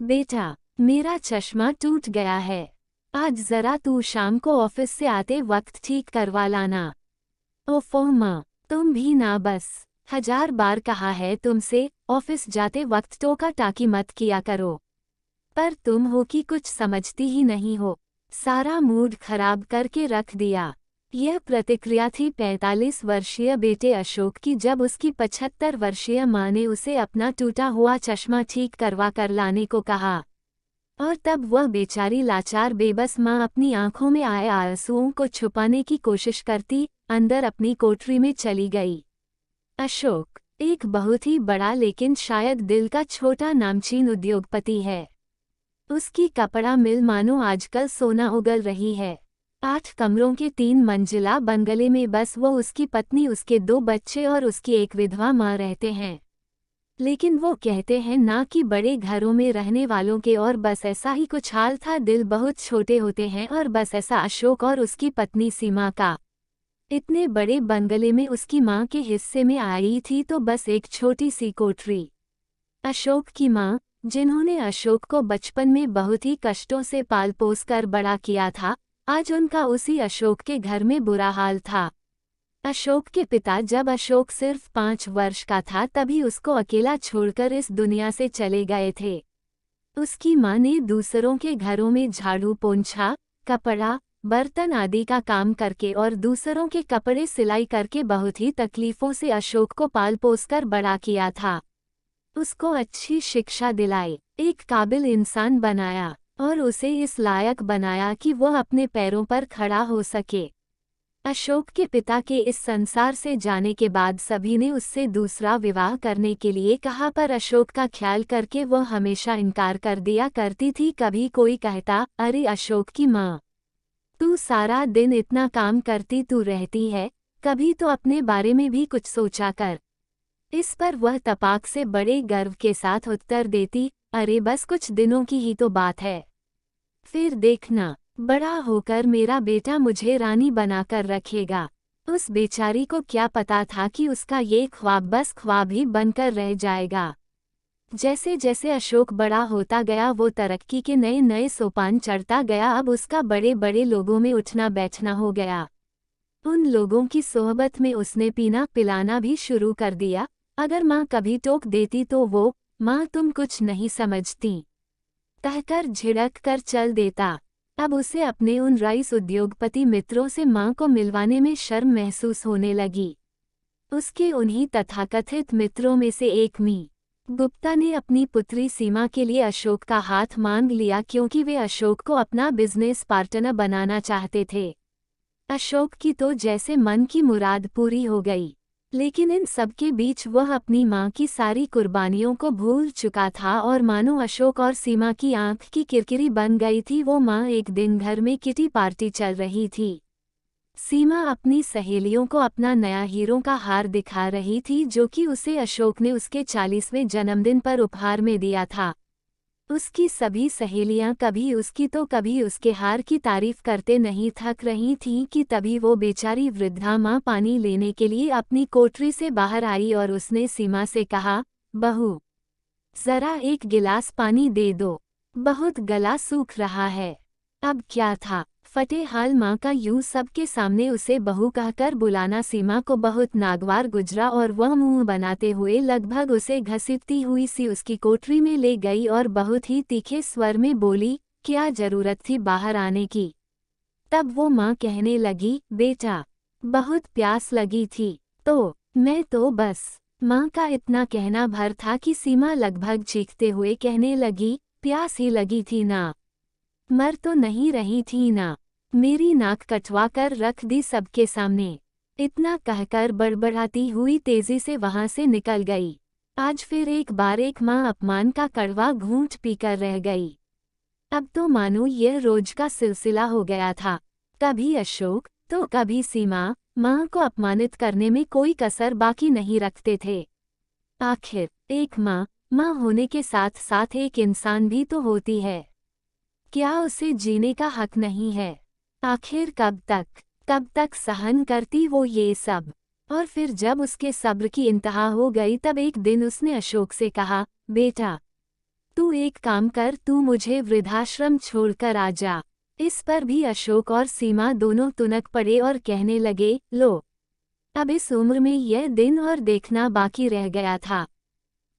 बेटा, मेरा चश्मा टूट गया है। आज जरा तू शाम को ऑफिस से आते वक्त ठीक करवा लाना। ओफो माँ, तुम भी ना, बस 1000 बार कहा है तुमसे, ऑफिस जाते वक्त टोका टाकी मत किया करो। पर तुम हो कि कुछ समझती ही नहीं हो, सारा मूड खराब करके रख दिया। यह प्रतिक्रिया थी 45 वर्षीय बेटे अशोक की जब उसकी 75 वर्षीय माँ ने उसे अपना टूटा हुआ चश्मा ठीक करवा कर लाने को कहा। और तब वह बेचारी लाचार बेबस माँ अपनी आंखों में आए आंसुओं को छुपाने की कोशिश करती अंदर अपनी कोठरी में चली गई। अशोक एक बहुत ही बड़ा लेकिन शायद दिल का छोटा नामचीन उद्योगपति है। उसकी कपड़ा मिल मानो आजकल सोना उगल रही है। 8 कमरों के 3 मंजिला बंगले में बस वो, उसकी पत्नी, उसके 2 बच्चे और उसकी एक विधवा माँ रहते हैं। लेकिन वो कहते हैं ना कि बड़े घरों में रहने वालों के, और बस ऐसा ही कुछ हाल था। दिल बहुत छोटे होते हैं, और बस ऐसा अशोक और उसकी पत्नी सीमा का। इतने बड़े बंगले में उसकी माँ के हिस्से में आई थी तो बस एक छोटी सी कोठरी। अशोक की माँ, जिन्होंने अशोक को बचपन में बहुत ही कष्टों से पाल पोस कर बड़ा किया था, आज उनका उसी अशोक के घर में बुरा हाल था। अशोक के पिता जब अशोक सिर्फ 5 वर्ष का था तभी उसको अकेला छोड़कर इस दुनिया से चले गए थे। उसकी माँ ने दूसरों के घरों में झाड़ू पोंछा, कपड़ा, बर्तन आदि का काम करके और दूसरों के कपड़े सिलाई करके बहुत ही तकलीफों से अशोक को पाल पोस कर बड़ा किया था। उसको अच्छी शिक्षा दिलाई, एक काबिल इंसान बनाया और उसे इस लायक बनाया कि वह अपने पैरों पर खड़ा हो सके। अशोक के पिता के इस संसार से जाने के बाद सभी ने उससे दूसरा विवाह करने के लिए कहा, पर अशोक का ख्याल करके वह हमेशा इनकार कर दिया करती थी। कभी कोई कहता, अरे अशोक की माँ, तू सारा दिन इतना काम करती तू रहती है, कभी तो अपने बारे में भी कुछ सोचा कर। इस पर वह तपाक से बड़े गर्व के साथ उत्तर देती, अरे बस कुछ दिनों की ही तो बात है, फिर देखना, बड़ा होकर मेरा बेटा मुझे रानी बनाकर रखेगा। उस बेचारी को क्या पता था कि उसका ये ख्वाब बस ख्वाब ही बनकर रह जाएगा। जैसे जैसे अशोक बड़ा होता गया वो तरक्की के नए नए सोपान चढ़ता गया। अब उसका बड़े बड़े लोगों में उठना बैठना हो गया। उन लोगों की सोहबत में उसने पीना पिलाना भी शुरू कर दिया। अगर माँ कभी टोक देती तो वो, माँ तुम कुछ नहीं समझती, कहकर झिड़क कर चल देता। अब उसे अपने उन रईस उद्योगपति मित्रों से माँ को मिलवाने में शर्म महसूस होने लगी। उसके उन्हीं तथाकथित मित्रों में से एक मी गुप्ता ने अपनी पुत्री सीमा के लिए अशोक का हाथ मांग लिया, क्योंकि वे अशोक को अपना बिजनेस पार्टनर बनाना चाहते थे। अशोक की तो जैसे मन की मुराद पूरी हो गई, लेकिन इन सब के बीच वह अपनी माँ की सारी कुर्बानियों को भूल चुका था और मानो अशोक और सीमा की आंख की किरकिरी बन गई थी। वो माँ एक दिन घर में किटी पार्टी चल रही थी। सीमा अपनी सहेलियों को अपना नया हीरो का हार दिखा रही थी, जो कि उसे अशोक ने उसके 40वें जन्मदिन पर उपहार में दिया था। उसकी सभी सहेलियां कभी उसकी तो कभी उसके हार की तारीफ करते नहीं थक रही थीं कि तभी वो बेचारी वृद्धा माँ पानी लेने के लिए अपनी कोठरी से बाहर आई और उसने सीमा से कहा, बहू, जरा एक गिलास पानी दे दो, बहुत गला सूख रहा है। अब क्या था, फटे हाल माँ का यूं सबके सामने उसे बहू कहकर बुलाना सीमा को बहुत नागवार गुजरा और वह मुंह बनाते हुए लगभग उसे घसीटती हुई सी उसकी कोठरी में ले गई और बहुत ही तीखे स्वर में बोली, क्या जरूरत थी बाहर आने की। तब वो माँ कहने लगी, बेटा, बहुत प्यास लगी थी तो मैं तो बस। माँ का इतना कहना भर था कि सीमा लगभग चीखते हुए कहने लगी, प्यास ही लगी थी ना, मर तो नहीं रही थी ना। मेरी नाक कटवा कर रख दी सबके सामने। इतना कहकर बड़बड़ाती हुई तेजी से वहां से निकल गई। आज फिर एक बार एक माँ अपमान का कड़वा घूंट पीकर रह गई। अब तो मानो यह रोज का सिलसिला हो गया था। कभी अशोक तो कभी सीमा माँ को अपमानित करने में कोई कसर बाकी नहीं रखते थे। आखिर एक माँ होने के साथ साथ एक इंसान भी तो होती है। क्या उसे जीने का हक नहीं है? आखिर कब तक सहन करती वो ये सब? और फिर जब उसके सब्र की इंतहा हो गई तब एक दिन उसने अशोक से कहा, बेटा, तू एक काम कर, तू मुझे वृद्धाश्रम छोड़कर आ जा। इस पर भी अशोक और सीमा दोनों तुनक पड़े और कहने लगे, लो, अब इस उम्र में यह दिन और देखना बाकी रह गया था।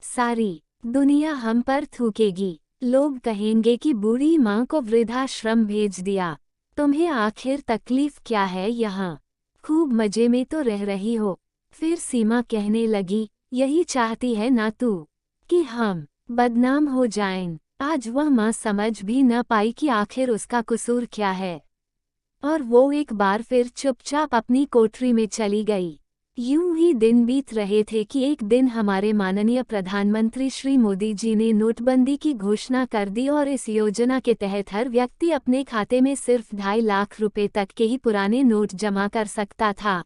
सारी दुनिया हम पर थूकेगी। लोग कहेंगे कि बूढ़ी माँ को वृद्धाश्रम भेज दिया। तुम्हें आखिर तकलीफ क्या है यहाँ? खूब मजे में तो रह रही हो। फिर सीमा कहने लगी, यही चाहती है ना तू कि हम बदनाम हो जाएं। आज वह माँ समझ भी न पाई कि आखिर उसका कसूर क्या है, और वो एक बार फिर चुपचाप अपनी कोठरी में चली गई। यूं ही दिन बीत रहे थे कि एक दिन हमारे माननीय प्रधानमंत्री श्री मोदी जी ने नोटबंदी की घोषणा कर दी और इस योजना के तहत हर व्यक्ति अपने खाते में सिर्फ 2.5 लाख रुपए तक के ही पुराने नोट जमा कर सकता था।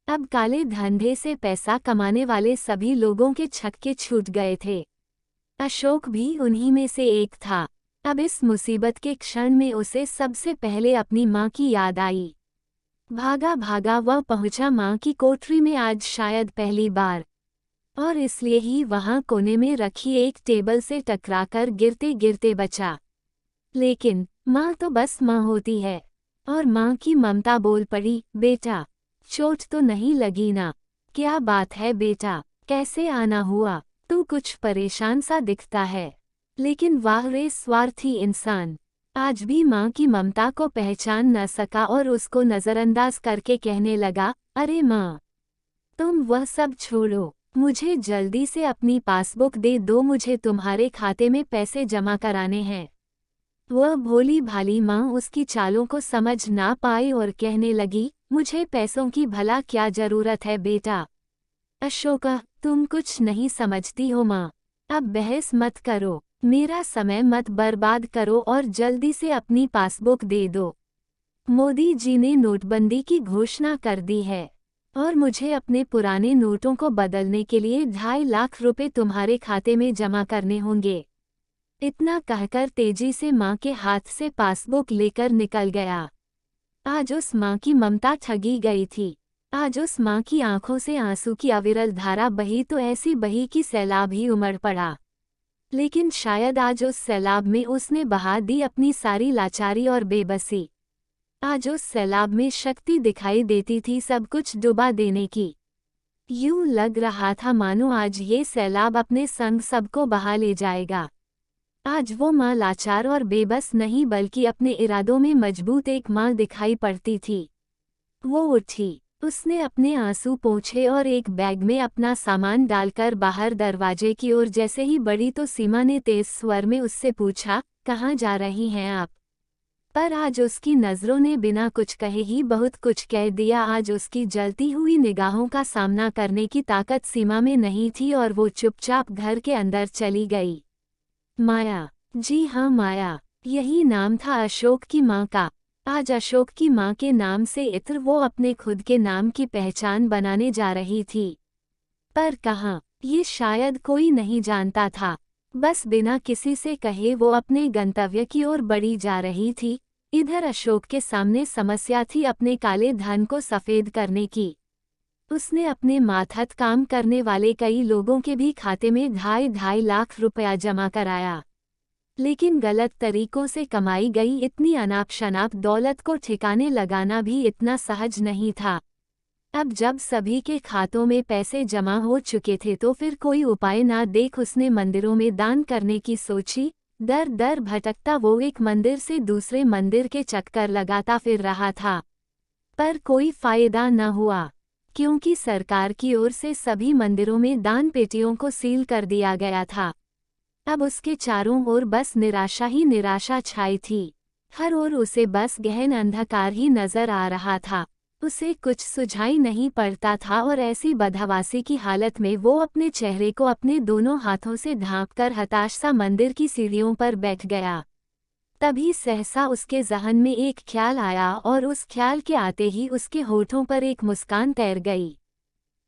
अब काले धंधे से पैसा कमाने वाले सभी लोगों के छक्के छूट गए थे। अशोक भी उन्हीं में से एक था। अब इस मुसीबत के क्षण में उसे सबसे पहले अपनी माँ की याद आई। भागा भागा वह पहुंचा माँ की कोठरी में, आज शायद पहली बार, और इसलिए ही वहां कोने में रखी एक टेबल से टकराकर गिरते गिरते बचा। लेकिन माँ तो बस माँ होती है, और माँ की ममता बोल पड़ी, बेटा, चोट तो नहीं लगी ना? क्या बात है बेटा, कैसे आना हुआ? तू कुछ परेशान सा दिखता है। लेकिन वाह रे स्वार्थी इंसान, आज भी माँ की ममता को पहचान न सका और उसको नज़रअंदाज करके कहने लगा, अरे माँ, तुम वह सब छोड़ो, मुझे जल्दी से अपनी पासबुक दे दो, मुझे तुम्हारे खाते में पैसे जमा कराने हैं। वह भोली भाली माँ उसकी चालों को समझ ना पाई और कहने लगी, मुझे पैसों की भला क्या जरूरत है बेटा? अशोका, तुम कुछ नहीं समझती हो माँ। अब बहस मत करो, मेरा समय मत बर्बाद करो और जल्दी से अपनी पासबुक दे दो। मोदी जी ने नोटबंदी की घोषणा कर दी है और मुझे अपने पुराने नोटों को बदलने के लिए 2.5 लाख रुपए तुम्हारे खाते में जमा करने होंगे। इतना कहकर तेजी से माँ के हाथ से पासबुक लेकर निकल गया। आज उस माँ की ममता ठगी गई थी। आज उस माँ की आंखों से आंसू की अविरल धारा बही तो ऐसी बही कि सैलाब ही उमड़ पड़ा। लेकिन शायद आज उस सैलाब में उसने बहा दी अपनी सारी लाचारी और बेबसी। आज उस सैलाब में शक्ति दिखाई देती थी सब कुछ डुबा देने की। यूं लग रहा था मानो आज ये सैलाब अपने संग सबको बहा ले जाएगा। आज वो माँ लाचार और बेबस नहीं बल्कि अपने इरादों में मजबूत एक माँ दिखाई पड़ती थी। वो उठी, उसने अपने आंसू पोंछे और एक बैग में अपना सामान डालकर बाहर दरवाजे की ओर जैसे ही बढ़ी तो सीमा ने तेज स्वर में उससे पूछा, कहाँ जा रही हैं आप? पर आज उसकी नज़रों ने बिना कुछ कहे ही बहुत कुछ कह दिया। आज उसकी जलती हुई निगाहों का सामना करने की ताकत सीमा में नहीं थी और वो चुपचाप घर के अंदर चली गई। माया, जी हाँ माया, यही नाम था अशोक की माँ का। आज अशोक की माँ के नाम से इत्र वो अपने खुद के नाम की पहचान बनाने जा रही थी। पर कहाँ, ये शायद कोई नहीं जानता था। बस बिना किसी से कहे वो अपने गंतव्य की ओर बढ़ी जा रही थी। इधर अशोक के सामने समस्या थी अपने काले धन को सफ़ेद करने की। उसने अपने माथत काम करने वाले कई लोगों के भी खाते में 2.5 लाख रुपया जमा कराया। लेकिन गलत तरीकों से कमाई गई इतनी अनाप शनाप दौलत को ठिकाने लगाना भी इतना सहज नहीं था। अब जब सभी के खातों में पैसे जमा हो चुके थे तो फिर कोई उपाय ना देख उसने मंदिरों में दान करने की सोची। दर दर भटकता वो एक मंदिर से दूसरे मंदिर के चक्कर लगाता फिर रहा था, पर कोई फायदा न हुआ, क्योंकि सरकार की ओर से सभी मंदिरों में दान पेटियों को सील कर दिया गया था। अब उसके चारों ओर बस निराशा ही निराशा छाई थी। हर ओर उसे बस गहन अंधकार ही नजर आ रहा था। उसे कुछ सुझाई नहीं पड़ता था और ऐसी बदहवासी की हालत में वो अपने चेहरे को अपने दोनों हाथों से ढांपकर हताश सा मंदिर की सीढ़ियों पर बैठ गया। तभी सहसा उसके ज़हन में एक ख्याल आया और उस ख्याल के आते ही उसके होठों पर एक मुस्कान तैर गई।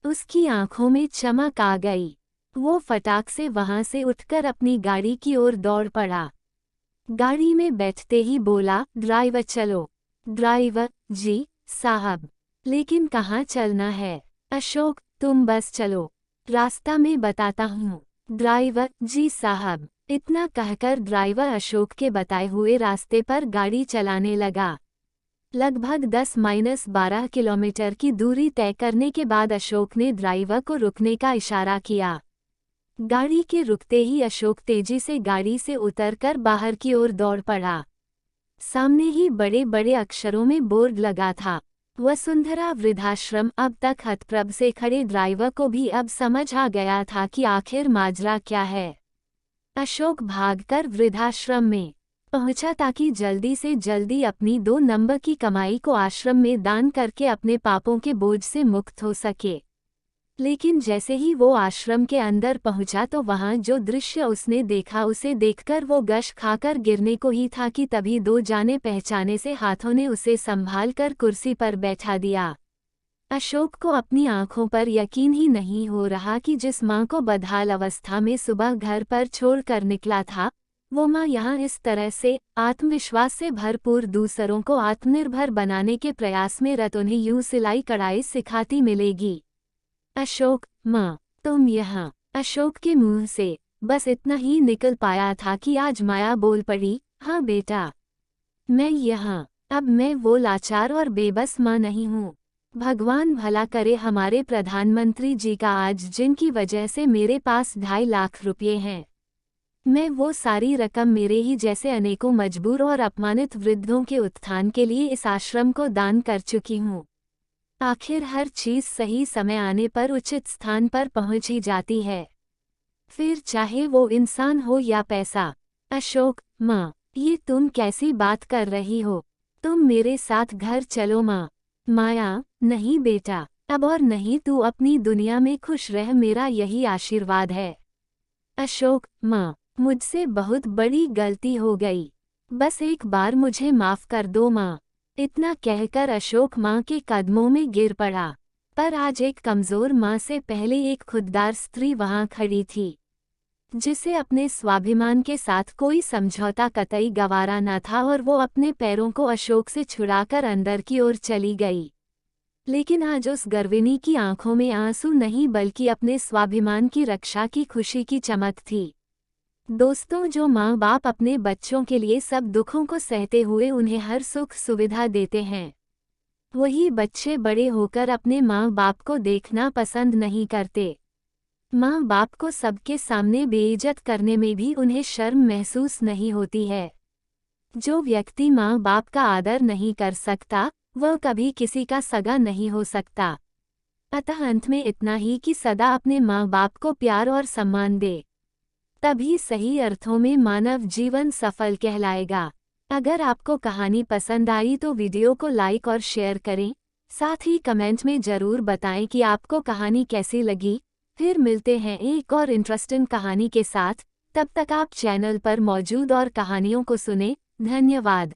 उसकी आंखों में चमक आ गई। वो फटाक से वहां से उठकर अपनी गाड़ी की ओर दौड़ पड़ा। गाड़ी में बैठते ही बोला, ड्राइवर चलो। ड्राइवर, जी साहब, लेकिन कहाँ चलना है? अशोक, तुम बस चलो, रास्ता मैं बताता हूँ। ड्राइवर, जी साहब, इतना कहकर ड्राइवर अशोक के बताए हुए रास्ते पर गाड़ी चलाने लगा। लगभग 10-12 किलोमीटर की दूरी तय करने के बाद अशोक ने ड्राइवर को रुकने का इशारा किया। गाड़ी के रुकते ही अशोक तेजी से गाड़ी से उतरकर बाहर की ओर दौड़ पड़ा। सामने ही बड़े बड़े अक्षरों में बोर्ड लगा था, वसुंधरा वृद्धाश्रम। अब तक हतप्रभ से खड़े ड्राइवर को भी अब समझ आ गया था कि आखिर माजरा क्या है। अशोक भागकर वृद्धाश्रम में पहुंचा ताकि जल्दी से जल्दी अपनी 2 नंबर की कमाई को आश्रम में दान करके अपने पापों के बोझ से मुक्त हो सके। लेकिन जैसे ही वो आश्रम के अंदर पहुंचा तो वहां जो दृश्य उसने देखा उसे देखकर वो गश खाकर गिरने को ही था कि तभी 2 जाने पहचाने से हाथों ने उसे संभाल कर कुर्सी पर बैठा दिया। अशोक को अपनी आंखों पर यकीन ही नहीं हो रहा कि जिस मां को बदहाल अवस्था में सुबह घर पर छोड़कर निकला था, वो मां यहाँ इस तरह से आत्मविश्वास से भरपूर दूसरों को आत्मनिर्भर बनाने के प्रयास में रत उन्हें यूं सिलाई कढ़ाई सिखाती मिलेगी। अशोक, मां, तुम यहाँ। अशोक के मुंह से बस इतना ही निकल पाया था कि आज माया बोल पड़ी, हाँ बेटा, मैं यहाँ। अब मैं वो लाचार और बेबस मां नहीं हूँ। भगवान भला करे हमारे प्रधानमंत्री जी का आज जिनकी वजह से मेरे पास 2.5 लाख रुपये हैं। मैं वो सारी रकम मेरे ही जैसे अनेकों मजबूर और अपमानित वृद्धों के उत्थान के लिए इस आश्रम को दान कर चुकी हूँ। आखिर हर चीज सही समय आने पर उचित स्थान पर पहुंच ही जाती है, फिर चाहे वो इंसान हो या पैसा। अशोक, माँ, ये तुम कैसी बात कर रही हो? तुम मेरे साथ घर चलो माँ। माया, नहीं बेटा, अब और नहीं, तू अपनी दुनिया में खुश रह, मेरा यही आशीर्वाद है। अशोक, माँ, मुझसे बहुत बड़ी गलती हो गई, बस एक बार मुझे माफ कर दो माँ। इतना कहकर अशोक माँ के कदमों में गिर पड़ा। पर आज एक कमजोर माँ से पहले एक खुददार स्त्री वहां खड़ी थी, जिसे अपने स्वाभिमान के साथ कोई समझौता कतई गवारा न था, और वो अपने पैरों को अशोक से छुड़ाकर अंदर की ओर चली गई। लेकिन आज उस गर्विणी की आंखों में आंसू नहीं बल्कि अपने स्वाभिमान की रक्षा की खुशी की चमक थी। दोस्तों, जो माँ बाप अपने बच्चों के लिए सब दुखों को सहते हुए उन्हें हर सुख सुविधा देते हैं, वही बच्चे बड़े होकर अपने माँ बाप को देखना पसंद नहीं करते। माँ बाप को सबके सामने बेइज्जत करने में भी उन्हें शर्म महसूस नहीं होती है। जो व्यक्ति माँ बाप का आदर नहीं कर सकता, वह कभी किसी का सगा नहीं हो सकता। अतः अंत में इतना ही कि सदा अपने माँ बाप को प्यार और सम्मान दे, तभी सही अर्थों में मानव जीवन सफल कहलाएगा। अगर आपको कहानी पसंद आई तो वीडियो को लाइक और शेयर करें, साथ ही कमेंट में ज़रूर बताएं कि आपको कहानी कैसी लगी। फिर मिलते हैं एक और इंटरेस्टिंग कहानी के साथ। तब तक आप चैनल पर मौजूद और कहानियों को सुने। धन्यवाद।